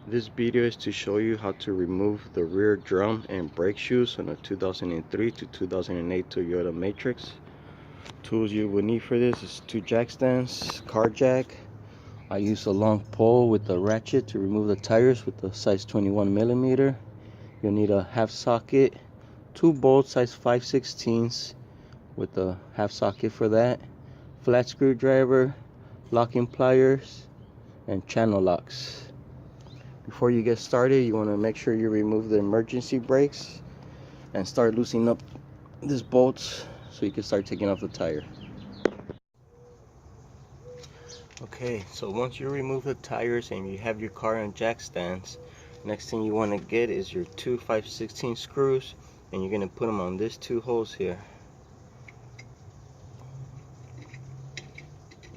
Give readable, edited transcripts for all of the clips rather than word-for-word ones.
This video is to show you how to remove the rear drum and brake shoes on a 2003 to 2008 Toyota Matrix. Tools you will need for this is 2 jack stands, car jack. I use a long pole with a ratchet to remove the tires with the size 21mm. You'll need a half socket, 2 bolts size 5/16 with a half socket for that, flat screwdriver, locking pliers, and channel locks. Before you get started, you want to make sure you remove the emergency brakes and start loosening up these bolts so you can start taking off the tire. Okay, so once you remove the tires and you have your car on jack stands, next thing you want to get is your 2 5/16 screws, and you're going to put them on these 2 holes here.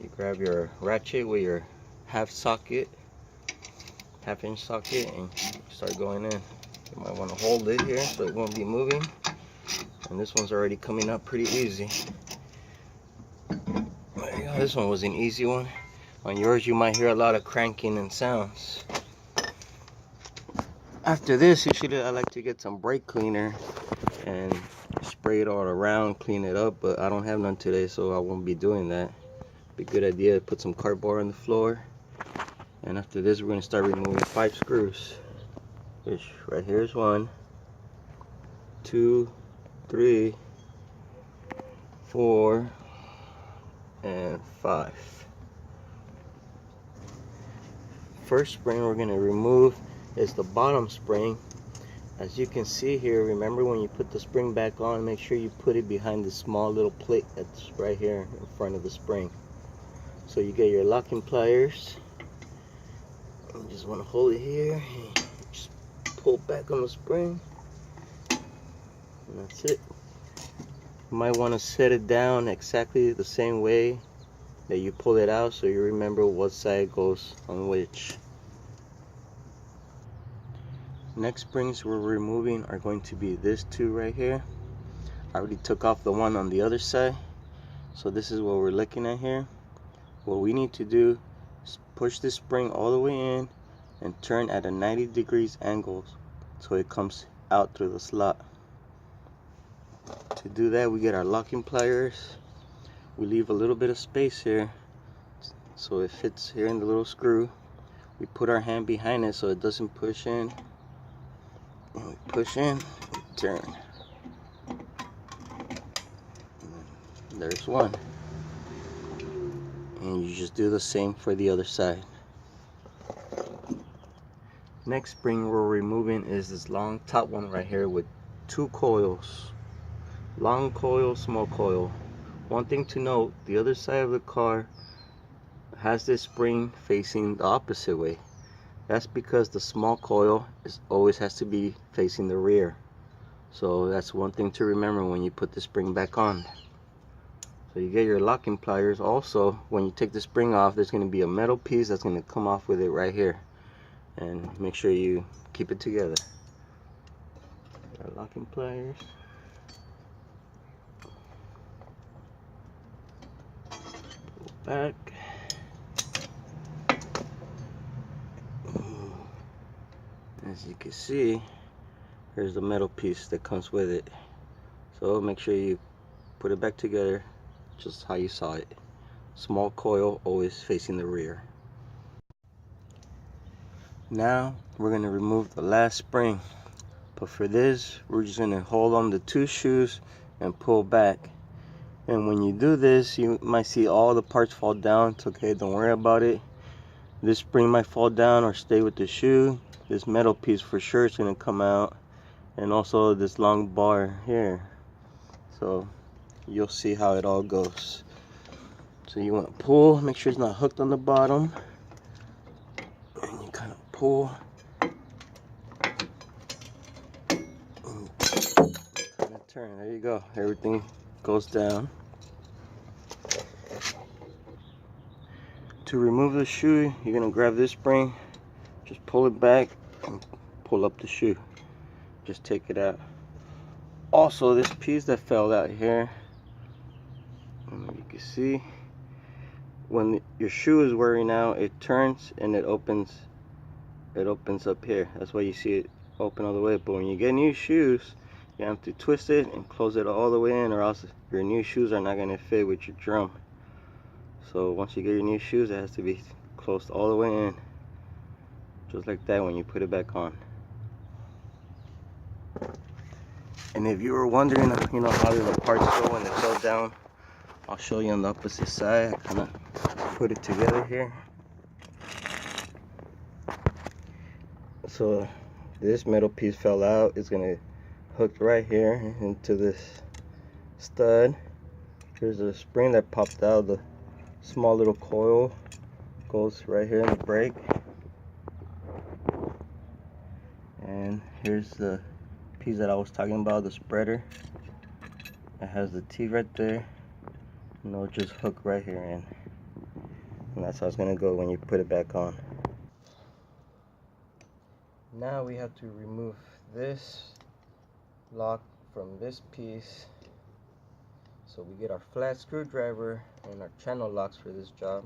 You grab your ratchet with your half-inch socket, and start going in. You might want to hold it here so it won't be moving, and this one's already coming up pretty easy. There you go. This one was an easy one. On yours you might hear a lot of cranking and sounds. After this, usually I like to get some brake cleaner and spray it all around, clean it up, but I don't have none today, so I won't be doing that. Be a good idea to put some cardboard on the floor. And after this, we're going to start removing 5 screws. Which right here is 1, 2, 3, 4, and 5. First spring we're going to remove is the bottom spring. As you can see here, remember when you put the spring back on, make sure you put it behind the small little plate that's right here in front of the spring. So you get your locking pliers. You just want to hold it here and just pull back on the spring, and that's it. You might want to set it down exactly the same way that you pull it out so you remember what side goes on which. Next springs we're removing are going to be this 2 right here. I already took off the one on the other side, so this is what we're looking at here. What we need to do is push this spring all the way in and turn at a 90 degrees angle so it comes out through the slot. To do that, we get our locking pliers. We leave a little bit of space here so it fits here in the little screw. We put our hand behind it so it doesn't push in. And we push in, we turn. And there's one. And you just do the same for the other side. Next spring we're removing is this long top one right here with 2 coils. Long coil, small coil. One thing to note, the other side of the car has this spring facing the opposite way. That's because the small coil always has to be facing the rear. So that's one thing to remember when you put the spring back on. So you get your locking pliers. Also, when you take the spring off, there's going to be a metal piece that's going to come off with it right here. And make sure you keep it together. Our locking pliers. Pull back. As you can see, here's the metal piece that comes with it. So make sure you put it back together just how you saw it. Small coil always facing the rear. Now we're going to remove the last spring, but for this we're just going to hold on the 2 shoes and pull back. And when you do this, you might see all the parts fall down. It's okay, don't worry about it. This spring might fall down or stay with the shoe. This metal piece for sure is going to come out, and also this long bar here. So you'll see how it all goes. So you want to pull, make sure it's not hooked on the bottom, and you kind of pull and kind of turn. There you go, everything goes down. To remove the shoe, you're going to grab this spring, just pull it back and pull up the shoe. Just take it out. Also, this piece that fell out here, you can see when your shoe is wearing out, it turns and it opens it opens up here. That's why you see it open all the way. But when you get new shoes, you have to twist it and close it all the way in, or else your new shoes are not going to fit with your drum. So once you get your new shoes, it has to be closed all the way in, just like that when you put it back on. And if you were wondering, you know, how do the parts go when they fell down, I'll show you on the opposite side. I kind of put it together here. So this metal piece fell out. It's gonna hook right here into this stud. Here's a spring that popped out. The small little coil goes right here in the brake. And here's the piece that I was talking about, the spreader. It has the T right there. And it'll just hook right here in. And that's how it's gonna go when you put it back on. Now we have to remove this lock from this piece. So we get our flat screwdriver and our channel locks for this job.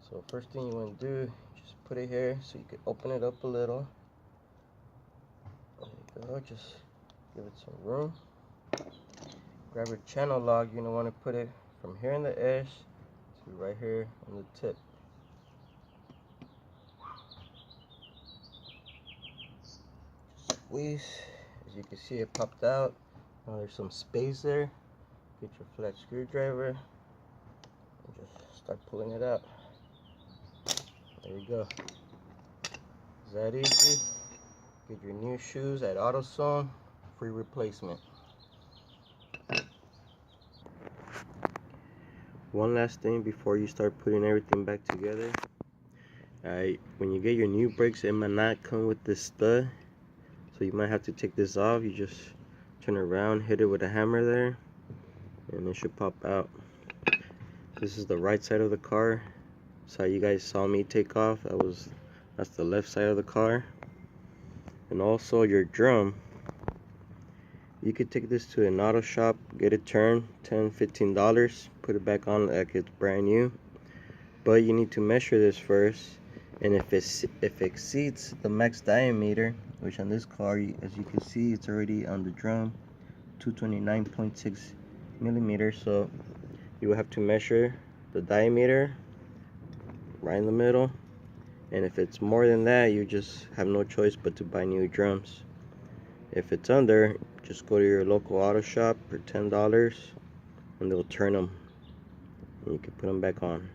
So first thing you want to do, just put it here so you can open it up a little. There you go, just give it some room. Grab your channel lock. You're going to want to put it from here in the edge to right here on the tip. Squeeze. As you can see, it popped out. Now there's some space there. Get your flat screwdriver and just start pulling it out. There you go. Is that easy? Get your new shoes at AutoZone, free replacement. One last thing before you start putting everything back together. Alright, when you get your new brakes, it might not come with this stud, so you might have to take this off. You just turn it around, hit it with a hammer there, and it should pop out. This is the right side of the car. So you guys saw me take off. That's the left side of the car. And also your drum, you could take this to an auto shop, get it turned, $10–15, put it back on like it's brand new. But you need to measure this first, and if it exceeds the max diameter, which on this car, as you can see, it's already on the drum, 229.6 millimeters. So you will have to measure the diameter right in the middle, and if it's more than that, you just have no choice but to buy new drums. If it's under, just go to your local auto shop for $10 and they'll turn them and you can put them back on.